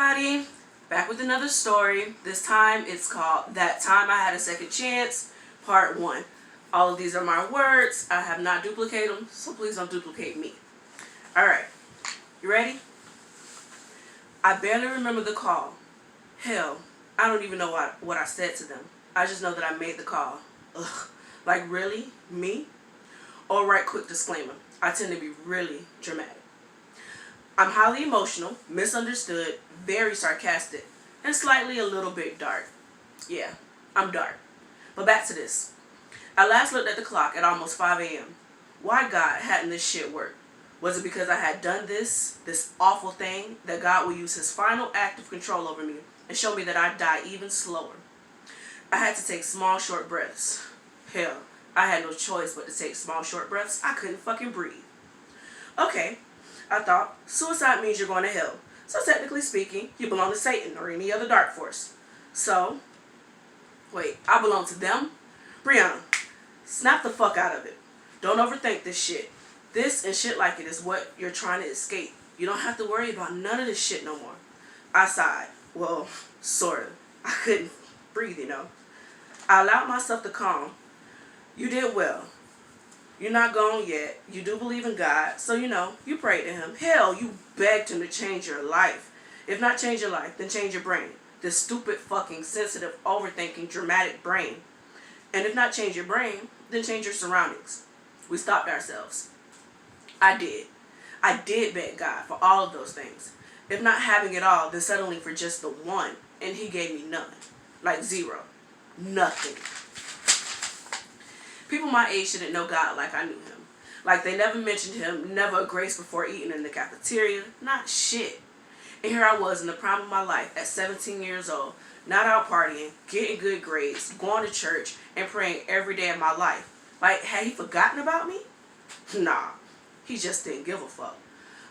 Everybody, back with another story. This time it's called That Time I Had a Second Chance, Part 1. All of these are my words. I have not duplicated them, so please don't duplicate me. Alright, you ready? I barely remember the call. Hell, I don't even know what I said to them. I just know that I made the call. Ugh, like really? Me? Alright, quick disclaimer. I tend to be really dramatic. I'm highly emotional, misunderstood, very sarcastic, and slightly a little bit dark. Yeah, I'm dark. But back to this. I last looked at the clock at almost 5 a.m. Why, God, hadn't this shit worked? Was it because I had done this awful thing, that God will use his final act of control over me and show me that I'd die even slower? I had to take small, short breaths. Hell, I had no choice but to take small, short breaths. I couldn't fucking breathe. Okay. I thought, suicide means you're going to hell. So technically speaking, you belong to Satan or any other dark force. So, wait, I belong to them? Brianna, snap the fuck out of it. Don't overthink this shit. This and shit like it is what you're trying to escape. You don't have to worry about none of this shit no more. I sighed. Well, sort of. I couldn't breathe, you know. I allowed myself to calm. You did well. You're not gone yet. You do believe in God, so you prayed to him. Hell, you begged him to change your life. If not change your life, then change your brain. This stupid, fucking, sensitive, overthinking, dramatic brain. And if not change your brain, then change your surroundings. We stopped ourselves. I did. I did beg God for all of those things. If not having it all, then settling for just the one. And he gave me none. Like zero. Nothing. People my age shouldn't know God like I knew him. Like they never mentioned him, never a grace before eating in the cafeteria, not shit. And here I was in the prime of my life at 17 years old, not out partying, getting good grades, going to church, and praying every day of my life. Like, had he forgotten about me? Nah, he just didn't give a fuck.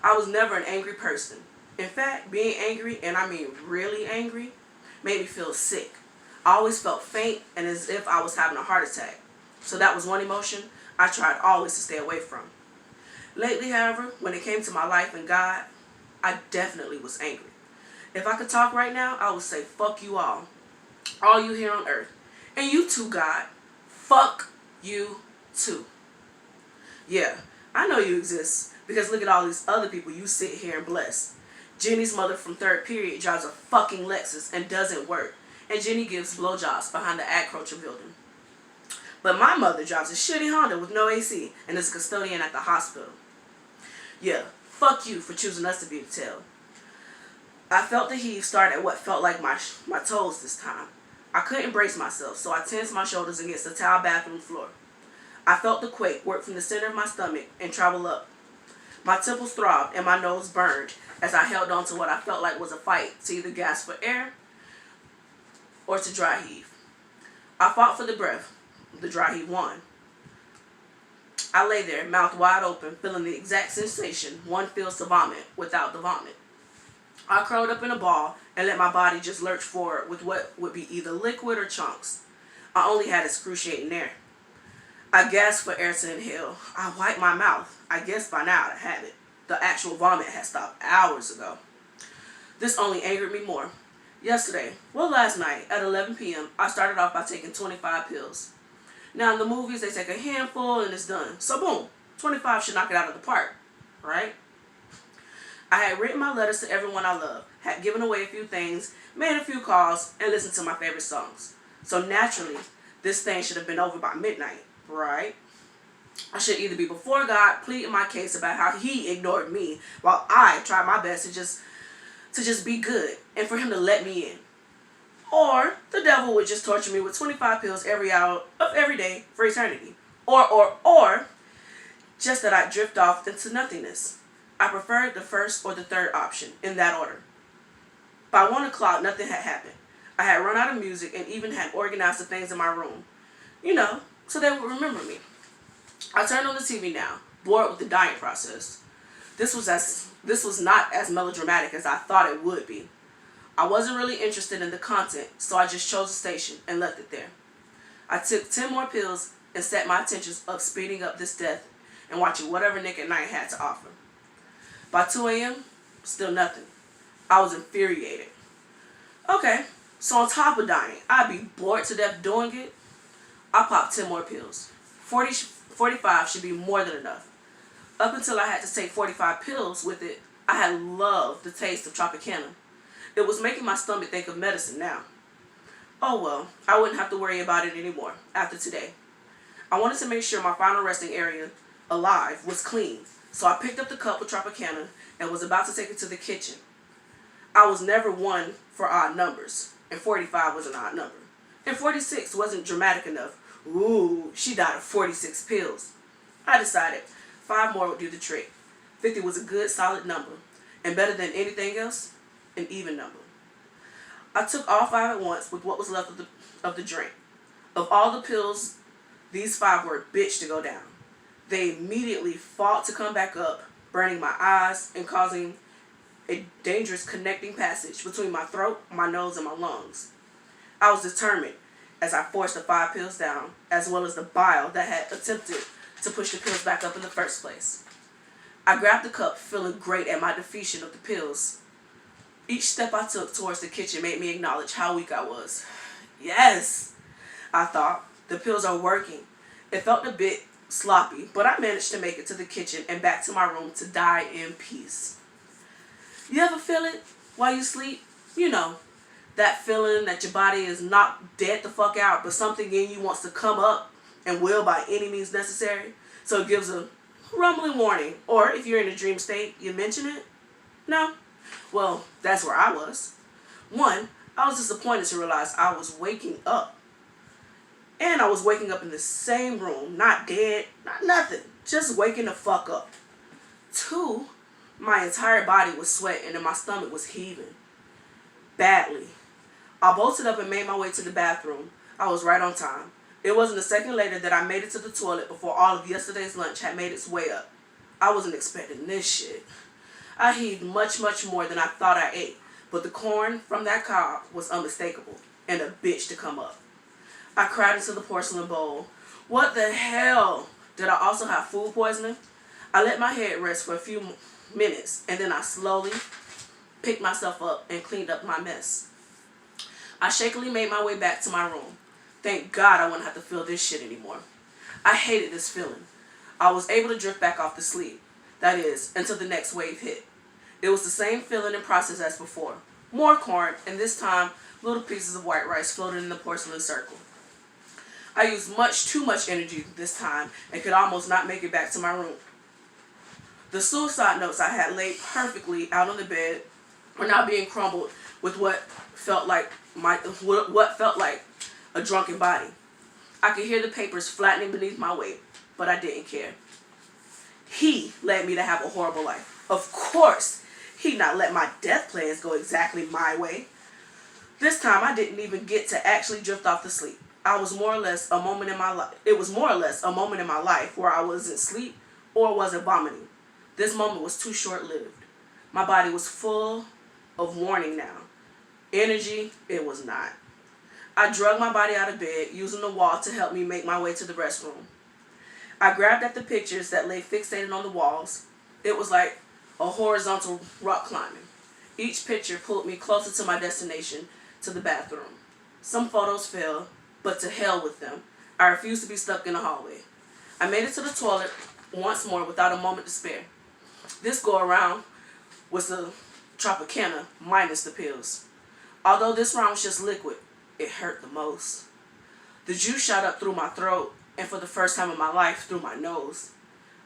I was never an angry person. In fact, being angry, and I mean really angry, made me feel sick. I always felt faint and as if I was having a heart attack. So that was one emotion I tried always to stay away from. Lately, however, when it came to my life and God, I definitely was angry. If I could talk right now, I would say, fuck you all you here on earth. And you too, God. Fuck you too. Yeah, I know you exist because look at all these other people you sit here and bless. Jenny's mother from third period drives a fucking Lexus and doesn't work. And Jenny gives blowjobs behind the agriculture building. But my mother drives a shitty Honda with no AC and is a custodian at the hospital. Yeah, fuck you for choosing us to be the tail. I felt the heave start at what felt like my toes this time. I couldn't brace myself, so I tensed my shoulders against the tile bathroom floor. I felt the quake work from the center of my stomach and travel up. My temples throbbed and my nose burned as I held on to what I felt like was a fight to either gasp for air or to dry heave. I fought for the breath. The dry heave won. I lay there, mouth wide open, feeling the exact sensation one feels to vomit without the vomit. I curled up in a ball and let my body just lurch forward with what would be either liquid or chunks. I only had excruciating air. I gasped for air to inhale. I wiped my mouth. I guess by now I'd have it. The actual vomit had stopped hours ago. This only angered me more. Last night at 11 p.m., I started off by taking 25 pills. Now, in the movies, they take a handful and it's done. So, boom, 25 should knock it out of the park, right? I had written my letters to everyone I love, had given away a few things, made a few calls, and listened to my favorite songs. So, naturally, this thing should have been over by midnight, right? I should either be before God pleading my case about how he ignored me while I tried my best to just be good and for him to let me in. Or the devil would just torture me with 25 pills every hour of every day for eternity. Or just that I drift off into nothingness. I preferred the first or the third option, in that order. By 1 o'clock, nothing had happened. I had run out of music and even had organized the things in my room. So they would remember me. I turned on the TV now, bored with the dying process. This was not as melodramatic as I thought it would be. I wasn't really interested in the content, so I just chose a station and left it there. I took 10 more pills and set my intentions of speeding up this death and watching whatever Nick at Night had to offer. By 2 a.m., still nothing. I was infuriated. Okay, so on top of dying, I'd be bored to death doing it. I popped 10 more pills. 45 should be more than enough. Up until I had to take 45 pills with it, I had loved the taste of Tropicana. It was making my stomach think of medicine now. Oh well, I wouldn't have to worry about it anymore after today. I wanted to make sure my final resting area, alive, was clean, so I picked up the cup with Tropicana and was about to take it to the kitchen. I was never one for odd numbers, and 45 was an odd number. And 46 wasn't dramatic enough. Ooh, she died of 46 pills. I decided 5 more would do the trick. 50 was a good, solid number, and better than anything else, an even number. I took all 5 at once with what was left of the drink. Of all the pills, these 5 were a bitch to go down. They immediately fought to come back up, burning my eyes and causing a dangerous connecting passage between my throat, my nose, and my lungs. I was determined as I forced the 5 pills down, as well as the bile that had attempted to push the pills back up in the first place. I grabbed the cup, feeling great at my defeation of the pills. Each step I took towards the kitchen made me acknowledge how weak I was. Yes, I thought, the pills are working. It felt a bit sloppy, but I managed to make it to the kitchen and back to my room to die in peace. You ever feel it while you sleep? You know, that feeling that your body is not dead the fuck out, but something in you wants to come up and will by any means necessary. So it gives a rumbling warning. Or if you're in a dream state, you mention it? No? Well, that's where I was. 1, I was disappointed to realize I was waking up. And I was waking up in the same room, not dead, not nothing, just waking the fuck up. 2, my entire body was sweating and my stomach was heaving. Badly. I bolted up and made my way to the bathroom. I was right on time. It wasn't a second later that I made it to the toilet before all of yesterday's lunch had made its way up. I wasn't expecting this shit. I heaved much, much more than I thought I ate, but the corn from that cob was unmistakable and a bitch to come up. I cried into the porcelain bowl. What the hell? Did I also have food poisoning? I let my head rest for a few minutes, and then I slowly picked myself up and cleaned up my mess. I shakily made my way back to my room. Thank God I wouldn't have to feel this shit anymore. I hated this feeling. I was able to drift back off to sleep. That is, until the next wave hit. It was the same feeling and process as before. More corn, and this time, little pieces of white rice floated in the porcelain circle. I used much too much energy this time and could almost not make it back to my room. The suicide notes I had laid perfectly out on the bed were now being crumbled with what felt like a drunken body. I could hear the papers flattening beneath my weight, but I didn't care. He led me to have a horrible life. Of course, he'd not let my death plans go exactly my way. This time, I didn't even get to actually drift off to sleep. It was more or less a moment in my life where I wasn't asleep or wasn't vomiting. This moment was too short-lived. My body was full of warning now. Energy, it was not. I dragged my body out of bed, using the wall to help me make my way to the restroom. I grabbed at the pictures that lay fixated on the walls. It was like a horizontal rock climbing. Each picture pulled me closer to my destination, to the bathroom. Some photos fell, but to hell with them. I refused to be stuck in the hallway. I made it to the toilet once more without a moment to spare. This go around was the Tropicana minus the pills. Although this round was just liquid, it hurt the most. The juice shot up through my throat, and for the first time in my life, through my nose.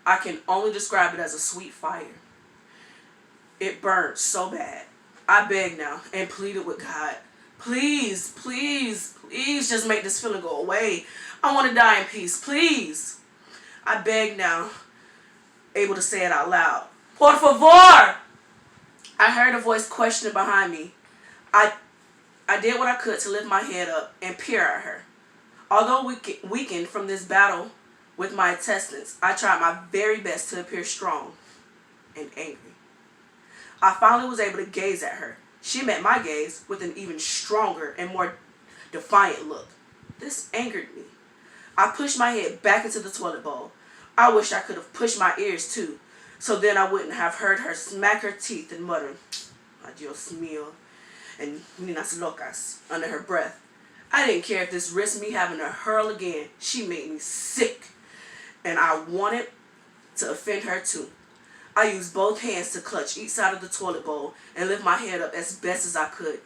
I can only describe it as a sweet fire. It burned so bad. I begged now and pleaded with God, please, please, please just make this feeling go away. I want to die in peace, please. I begged now, able to say it out loud. Por favor! I heard a voice questioning behind me. I did what I could to lift my head up and peer at her. Although weakened from this battle with my intestines, I tried my very best to appear strong and angry. I finally was able to gaze at her. She met my gaze with an even stronger and more defiant look. This angered me. I pushed my head back into the toilet bowl. I wished I could have pushed my ears too, so then I wouldn't have heard her smack her teeth and mutter, Adios mío, and unas locas under her breath. I didn't care if this risked me having to hurl again. She made me sick, and I wanted to offend her too. I used both hands to clutch each side of the toilet bowl and lift my head up as best as I could.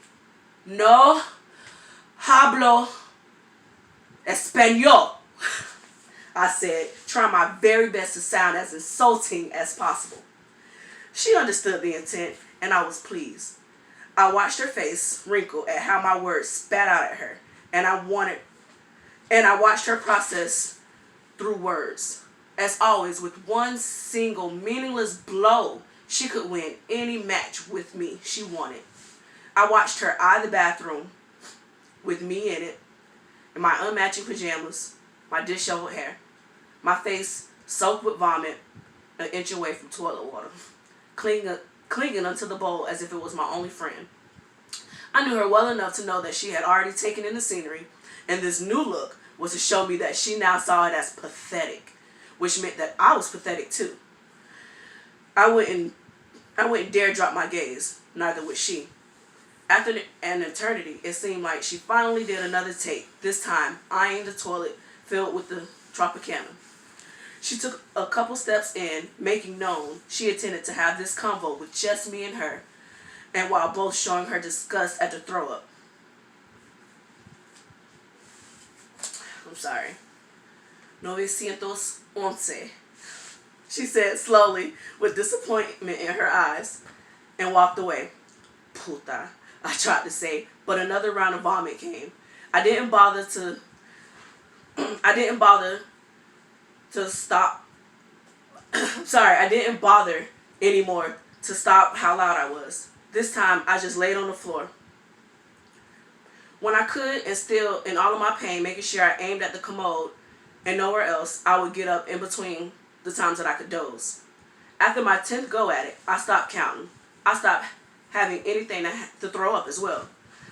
No hablo español, I said, trying my very best to sound as insulting as possible. She understood the intent, and I was pleased. I watched her face wrinkle at how my words spat out at her, and I watched her process through words. As always, with one single meaningless blow, she could win any match with me she wanted. I watched her eye the bathroom with me in it, in my unmatching pajamas, my disheveled hair, my face soaked with vomit, an inch away from toilet water, clinging onto the bowl as if it was my only friend. I knew her well enough to know that she had already taken in the scenery, and this new look was to show me that she now saw it as pathetic, which meant that I was pathetic too. I wouldn't dare drop my gaze, neither would she. After an eternity, it seemed like she finally did another take, this time eyeing the toilet filled with the Tropicana. She took a couple steps in, making known she intended to have this convo with just me and her, and while both showing her disgust at the throw-up. I'm sorry. 911, she said slowly with disappointment in her eyes, and walked away. Puta, I tried to say, but another round of vomit came. I didn't bother to stop. I didn't bother anymore to stop how loud I was. This time, I just laid on the floor. When I could, and still in all of my pain, making sure I aimed at the commode and nowhere else, I would get up in between the times that I could doze. After my 10th go at it, I stopped counting. I stopped having anything to throw up as well.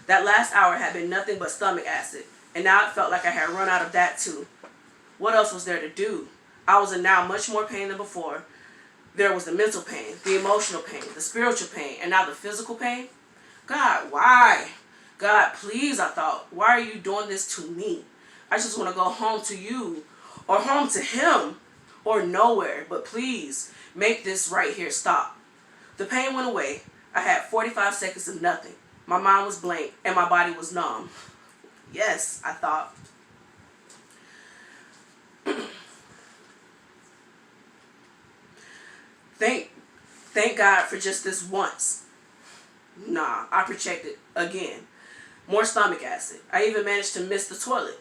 That last hour had been nothing but stomach acid, and now it felt like I had run out of that too. What else was there to do? I was in now much more pain than before. There was the mental pain, the emotional pain, the spiritual pain, and now the physical pain. God, why? God, please, I thought, why are you doing this to me? I just want to go home to you, or home to him, or nowhere, but please, make this right here stop. The pain went away. I had 45 seconds of nothing. My mind was blank, and my body was numb. Yes, I thought. Thank God for just this once. Nah, I projected again. More stomach acid. I even managed to miss the toilet.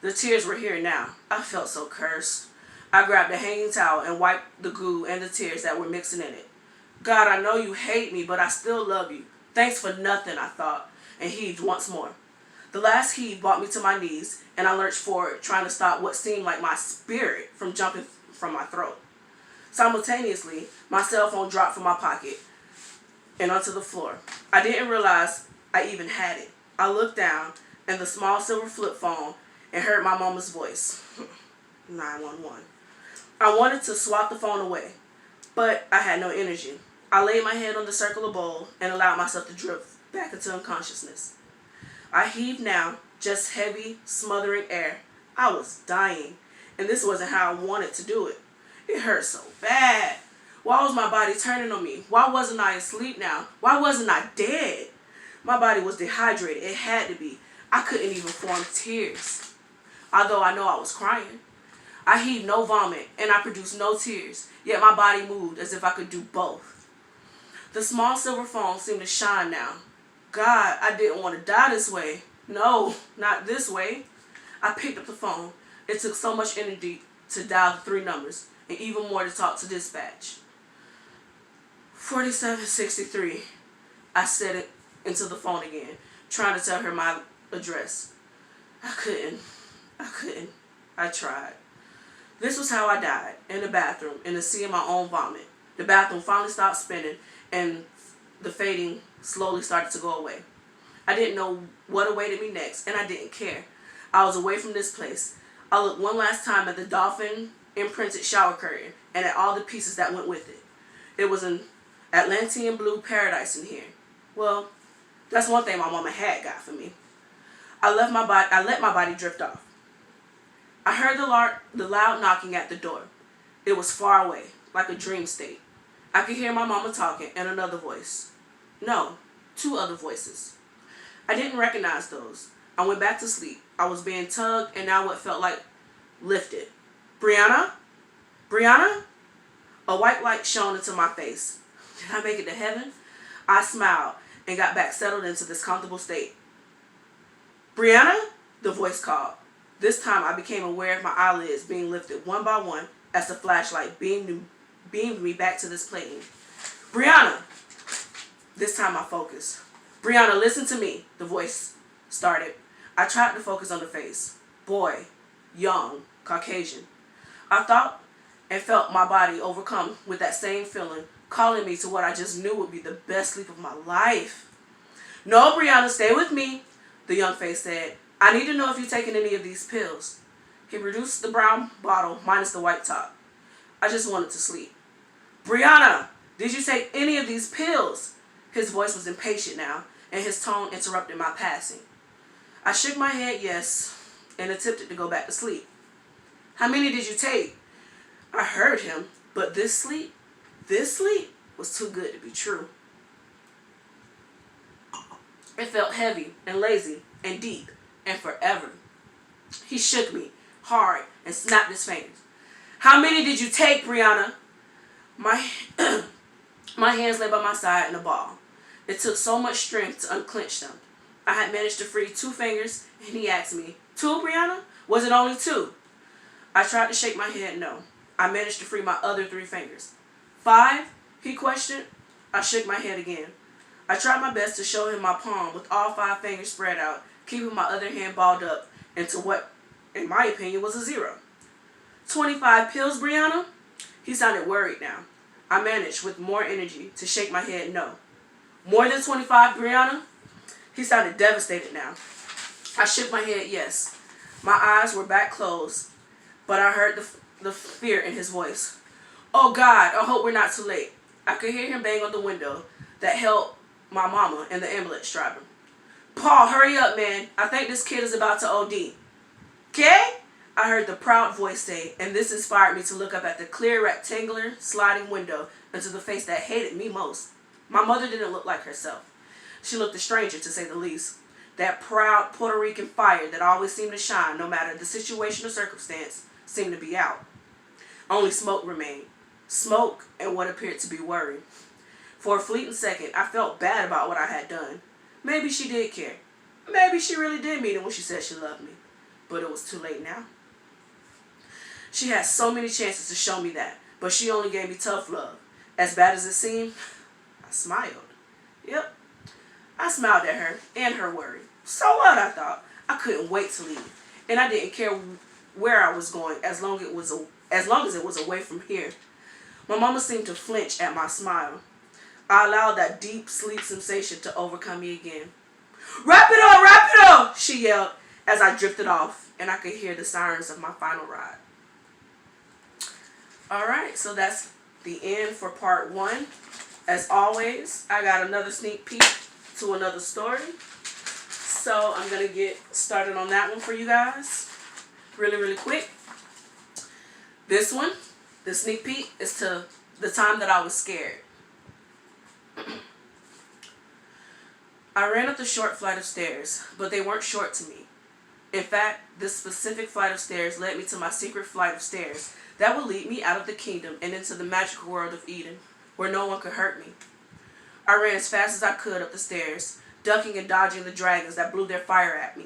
The tears were here now. I felt so cursed. I grabbed a hanging towel and wiped the goo and the tears that were mixing in it. God, I know you hate me, but I still love you. Thanks for nothing, I thought, and heaved once more. The last heave brought me to my knees, and I lurched forward, trying to stop what seemed like my spirit from jumping from my throat. Simultaneously, my cell phone dropped from my pocket and onto the floor. I didn't realize I even had it. I looked down, and the small silver flip phone, and heard my mama's voice. 911. I wanted to swat the phone away, but I had no energy. I laid my head on the circular bowl and allowed myself to drift back into unconsciousness. I heaved now, just heavy, smothering air. I was dying, and this wasn't how I wanted to do it. It hurt so bad. Why was my body turning on me? Why wasn't I asleep now? Why wasn't I dead? My body was dehydrated. It had to be. I couldn't even form tears, although I know I was crying. I heaved no vomit, and I produced no tears, yet my body moved as if I could do both. The small silver phone seemed to shine now. God, I didn't want to die this way. No, not this way. I picked up the phone. It took so much energy to dial the 3 numbers, and even more to talk to dispatch. 4763. I said it into the phone again, trying to tell her my address. I couldn't. I tried. This was how I died, in the bathroom, in the sea of my own vomit. The bathroom finally stopped spinning, and the fading slowly started to go away. I didn't know what awaited me next, and I didn't care. I was away from this place. I looked one last time at the dolphin-imprinted shower curtain, and at all the pieces that went with it. It was an Atlantean blue paradise in here. Well, that's one thing my mama had got for me. I let my body drift off. I heard the loud knocking at the door. It was far away, like a dream state. I could hear my mama talking and another voice. No, two other voices. I didn't recognize those. I went back to sleep. I was being tugged and now what felt like lifted. Brianna? Brianna? A white light shone into my face. Did I make it to heaven? I smiled and got back settled into this comfortable state. Brianna? The voice called. This time I became aware of my eyelids being lifted one by one as the flashlight beamed me back to this plane. Brianna! This time I focused. Brianna, listen to me, the voice started. I tried to focus on the face. Boy, young, Caucasian. I thought and felt my body overcome with that same feeling, calling me to what I just knew would be the best sleep of my life. No, Brianna, stay with me, the young face said. I need to know if you've taken any of these pills. He produced the brown bottle minus the white top. I just wanted to sleep. Brianna, did you take any of these pills? His voice was impatient now, and his tone interrupted my passing. I shook my head yes, and attempted to go back to sleep. How many did you take? I heard him, but this sleep was too good to be true. It felt heavy and lazy and deep and forever. He shook me hard and snapped his fingers. How many did you take, Brianna? My hands lay by my side in a ball. It took so much strength to unclench them. I had managed to free 2 fingers, and he asked me, 2, Brianna? Was it only 2? I tried to shake my head no. I managed to free my other 3 fingers. 5? He questioned. I shook my head again. I tried my best to show him my palm with all 5 fingers spread out, keeping my other hand balled up into what, in my opinion, was a 0. 25 pills, Brianna? He sounded worried now. I managed with more energy to shake my head no. More than 25, Brianna? He sounded devastated now. I shook my head yes. My eyes were back closed, but I heard the fear in his voice. Oh God, I hope we're not too late. I could hear him bang on the window that held my mama and the ambulance driver. Paul, hurry up, man. I think this kid is about to OD. Okay? I heard the proud voice say, and this inspired me to look up at the clear rectangular sliding window into the face that hated me most. My mother didn't look like herself. She looked a stranger, to say the least. That proud Puerto Rican fire that always seemed to shine no matter the situation or circumstance seemed to be out. Only smoke remained. Smoke and what appeared to be worry. For a fleeting second, I felt bad about what I had done. Maybe she did care. Maybe she really did mean it when she said she loved me. But it was too late now. She had so many chances to show me that, but she only gave me tough love. As bad as it seemed, I smiled. Yep, I smiled at her and her worry. So what, I thought. I couldn't wait to leave, and I didn't care where I was going as long as it was away from here. My mama seemed to flinch at my smile. I allowed that deep sleep sensation to overcome me again. Wrap it up, she yelled as I drifted off, and I could hear the sirens of my final ride. Alright, so that's the end for part 1. As always, I got another sneak peek to another story. So I'm going to get started on that one for you guys. Really quick. This one, the sneak peek, is to the time that I was scared. I ran up the short flight of stairs, but they weren't short to me. In fact, this specific flight of stairs led me to my secret flight of stairs that would lead me out of the kingdom and into the magical world of Eden, where no one could hurt me. I ran as fast as I could up the stairs, ducking and dodging the dragons that blew their fire at me.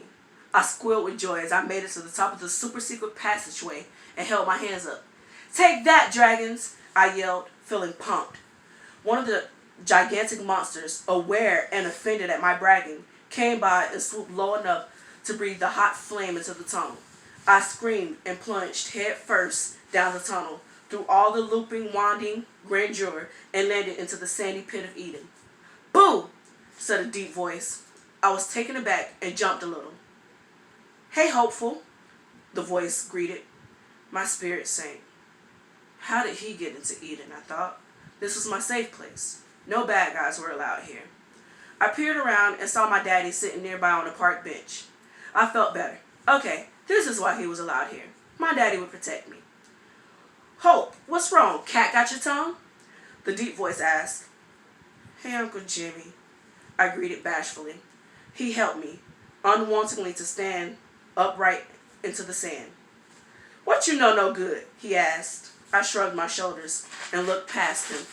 I squealed with joy as I made it to the top of the super secret passageway and held my hands up. Take that, dragons! I yelled, feeling pumped. One of the gigantic monsters, aware and offended at my bragging, came by and swooped low enough to breathe the hot flame into the tunnel. I screamed and plunged head first down the tunnel, through all the looping, winding grandeur, and landed into the sandy pit of Eden. Boo! Said a deep voice. I was taken aback and jumped a little. Hey, hopeful, the voice greeted. My spirit sank. How did he get into Eden, I thought. This was my safe place. No bad guys were allowed here. I peered around and saw my daddy sitting nearby on a park bench. I felt better. Okay, this is why he was allowed here. My daddy would protect me. Hope, what's wrong? Cat got your tongue? The deep voice asked. Hey, Uncle Jimmy, I greeted bashfully. He helped me, unwantingly, to stand upright into the sand. What you know no good? He asked. I shrugged my shoulders and looked past him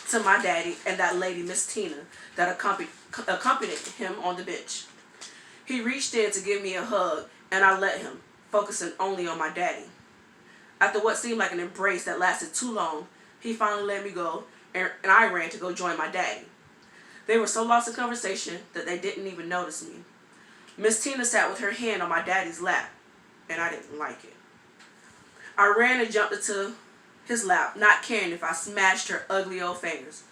to my daddy and that lady, Miss Tina, that accompanied him on the bench. He reached in to give me a hug, and I let him, focusing only on my daddy. After what seemed like an embrace that lasted too long, he finally let me go, and I ran to go join my daddy. They were so lost in conversation that they didn't even notice me. Miss Tina sat with her hand on my daddy's lap, and I didn't like it. I ran and jumped into his lap, not caring if I smashed her ugly old fingers.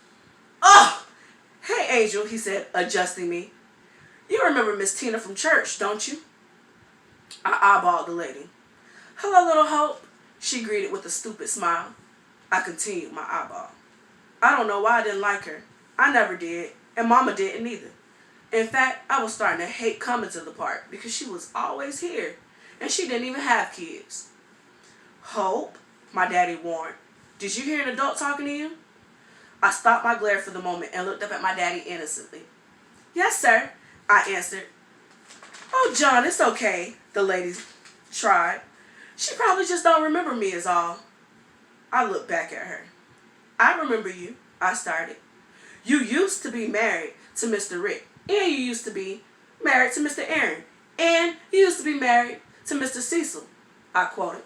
Ugh! Hey, Angel, he said, adjusting me. You remember Miss Tina from church, don't you? I eyeballed the lady. Hello, little Hope, she greeted with a stupid smile. I continued my eyeball. I don't know why I didn't like her. I never did, and Mama didn't either. In fact, I was starting to hate coming to the park because she was always here, and she didn't even have kids. Hope, my daddy warned. Did you hear an adult talking to you? I stopped my glare for the moment and looked up at my daddy innocently. Yes, sir, I answered. Oh, John, it's okay, the lady tried. She probably just don't remember me is all. I looked back at her. I remember you, I started. You used to be married to Mr. Rick, and you used to be married to Mr. Aaron, and you used to be married to Mr. Cecil, I quoted.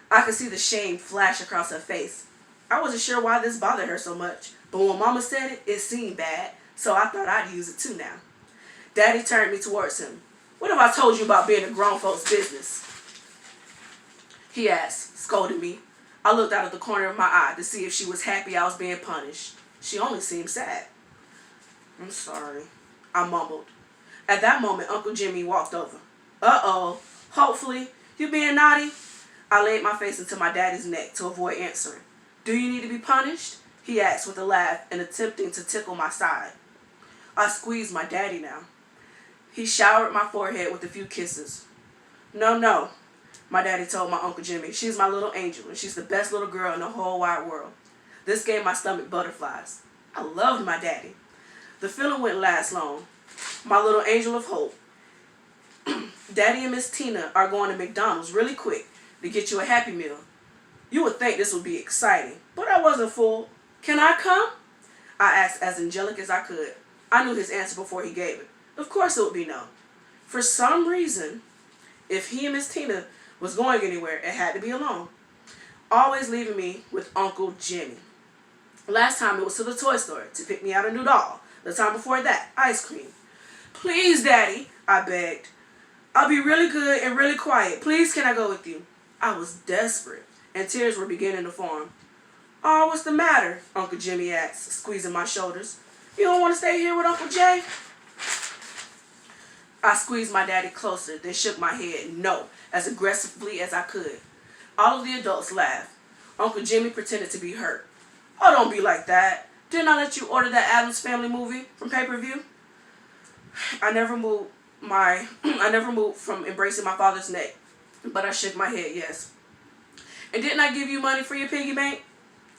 I could see the shame flash across her face. I wasn't sure why this bothered her so much, but when Mama said it, it seemed bad, so I thought I'd use it too now. Daddy turned me towards him. What have I told you about being a grown folks' business? He asked, scolding me. I looked out of the corner of my eye to see if she was happy I was being punished. She only seemed sad. I'm sorry, I mumbled. At that moment, Uncle Jimmy walked over. Uh-oh, hopefully, you being naughty? I laid my face into my daddy's neck to avoid answering. Do you need to be punished? He asked with a laugh and attempting to tickle my side. I squeezed my daddy now. He showered my forehead with a few kisses. No, my daddy told my Uncle Jimmy. She's my little angel, and she's the best little girl in the whole wide world. This gave my stomach butterflies. I loved my daddy. The feeling wouldn't last long. My little angel of hope. Daddy and Miss Tina are going to McDonald's really quick to get you a Happy Meal. You would think this would be exciting, but I wasn't fooled. Can I come? I asked as angelic as I could. I knew his answer before he gave it. Of course it would be no. For some reason, if he and Miss Tina was going anywhere, it had to be alone. Always leaving me with Uncle Jimmy. Last time it was to the toy store to pick me out a new doll. The time before that, ice cream. Please, Daddy, I begged. I'll be really good and really quiet. Please, can I go with you? I was desperate, and tears were beginning to form. Oh, what's the matter? Uncle Jimmy asked, squeezing my shoulders. You don't want to stay here with Uncle Jay? I squeezed my daddy closer, then shook my head no, as aggressively as I could. All of the adults laughed. Uncle Jimmy pretended to be hurt. Oh, don't be like that. Didn't I let you order that Addams Family movie from pay-per-view? I never moved from embracing my father's neck, but I shook my head yes. And didn't I give you money for your piggy bank?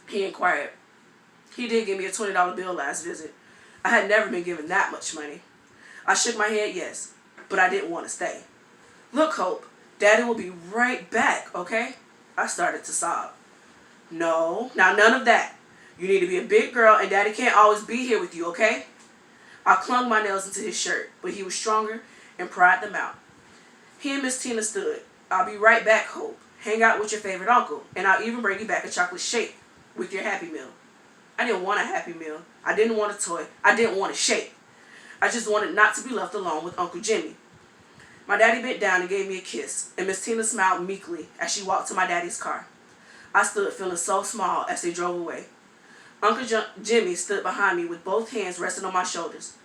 He inquired. He did give me a $20 bill last visit. I had never been given that much money. I shook my head yes, but I didn't want to stay. Look, Hope, Daddy will be right back, okay? I started to sob. No, now none of that. You need to be a big girl and Daddy can't always be here with you, okay? I clung my nails into his shirt, but he was stronger and pried them out. He and Miss Tina stood. I'll be right back, Hope. Hang out with your favorite uncle, and I'll even bring you back a chocolate shake with your Happy Meal. I didn't want a Happy Meal. I didn't want a toy. I didn't want a shake. I just wanted not to be left alone with Uncle Jimmy. My daddy bent down and gave me a kiss, and Miss Tina smiled meekly as she walked to my daddy's car. I stood feeling so small as they drove away. Uncle Jimmy stood behind me with both hands resting on my shoulders.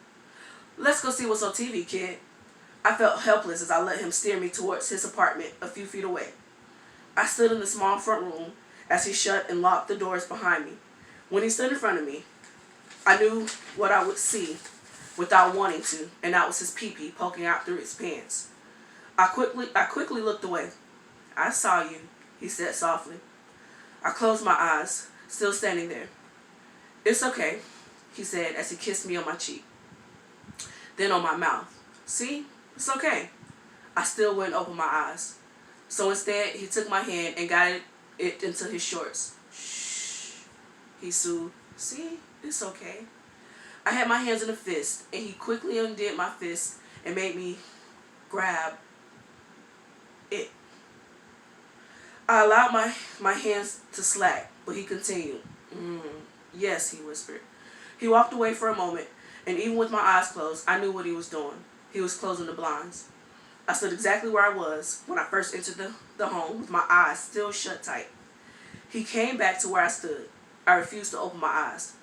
Let's go see what's on TV, kid. I felt helpless as I let him steer me towards his apartment a few feet away. I stood in the small front room as he shut and locked the doors behind me. When he stood in front of me, I knew what I would see without wanting to, and that was his pee-pee poking out through his pants. I quickly looked away. "I saw you," he said softly. I closed my eyes, still standing there. "It's okay," he said as he kissed me on my cheek, then on my mouth. "See? It's okay." I still wouldn't open my eyes. So instead, he took my hand and got it into his shorts. "Shh," he soothed. "See? It's okay." I had my hands in a fist, and he quickly undid my fist and made me grab it. I allowed my hands to slack, but he continued. "Yes," he whispered. He walked away for a moment, and even with my eyes closed, I knew what he was doing. He was closing the blinds. I stood exactly where I was when I first entered the home, with my eyes still shut tight. He came back to where I stood. I refused to open my eyes.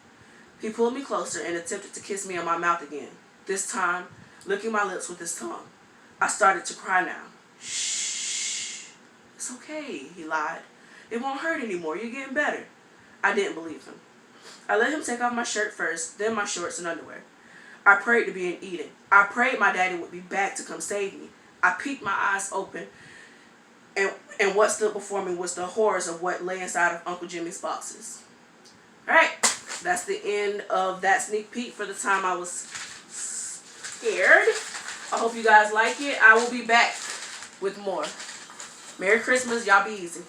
He pulled me closer and attempted to kiss me on my mouth again, this time licking my lips with his tongue. I started to cry now. "Shh. It's okay," he lied. "It won't hurt anymore. You're getting better." I didn't believe him. I let him take off my shirt first, then my shorts and underwear. I prayed to be in Eden. I prayed my daddy would be back to come save me. I peeked my eyes open, and what stood before me was the horrors of what lay inside of Uncle Jimmy's boxes. Alright, that's the end of that sneak peek for the time I was scared. I hope you guys like it. I will be back with more. Merry Christmas. Y'all be easy.